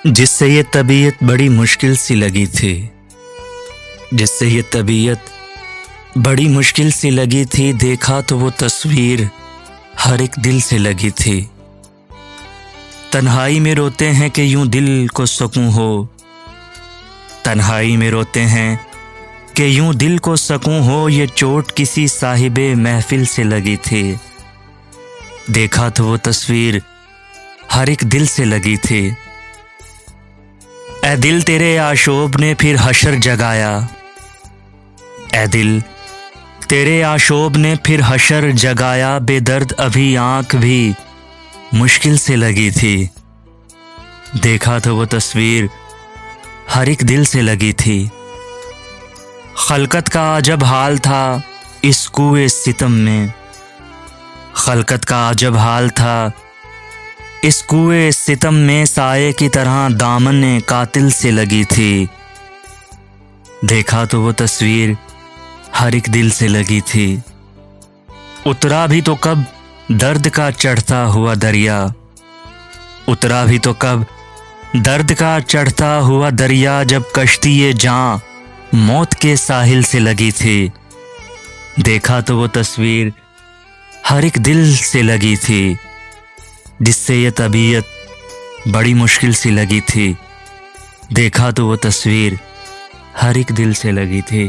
जिससे ये तबीयत बड़ी मुश्किल सी लगी थी, जिससे ये तबीयत बड़ी मुश्किल सी लगी थी। देखा तो वो तस्वीर हर एक दिल से लगी थी। तन्हाई में रोते हैं कि यूं दिल को सुकून हो, तन्हाई में रोते हैं कि यूं दिल को सुकून हो। ये चोट किसी साहिबे महफिल से लगी थी। देखा तो वो तस्वीर हर एक दिल से लगी थी। ए दिल तेरे आशोब ने फिर हशर जगाया, ए दिल तेरे आशोब ने फिर हशर जगाया। बेदर्द अभी आंख भी मुश्किल से लगी थी। देखा तो वो तस्वीर हर एक दिल से लगी थी। खलकत का अजब हाल था इस कुए सितम में, खलकत का अजब हाल था इस कुए सितम में। साये की तरह दामन कातिल से लगी थी। देखा तो वो तस्वीर हर एक दिल से लगी थी। उतरा भी तो कब दर्द का चढ़ता हुआ दरिया, उतरा भी तो कब दर्द का चढ़ता हुआ दरिया। जब कश्ती ये जान मौत के साहिल से लगी थी। देखा तो वो तस्वीर हर एक दिल से लगी थी। जिससे ये तबीयत बड़ी मुश्किल सी लगी थी। देखा तो वो तस्वीर हर एक दिल से लगी थी।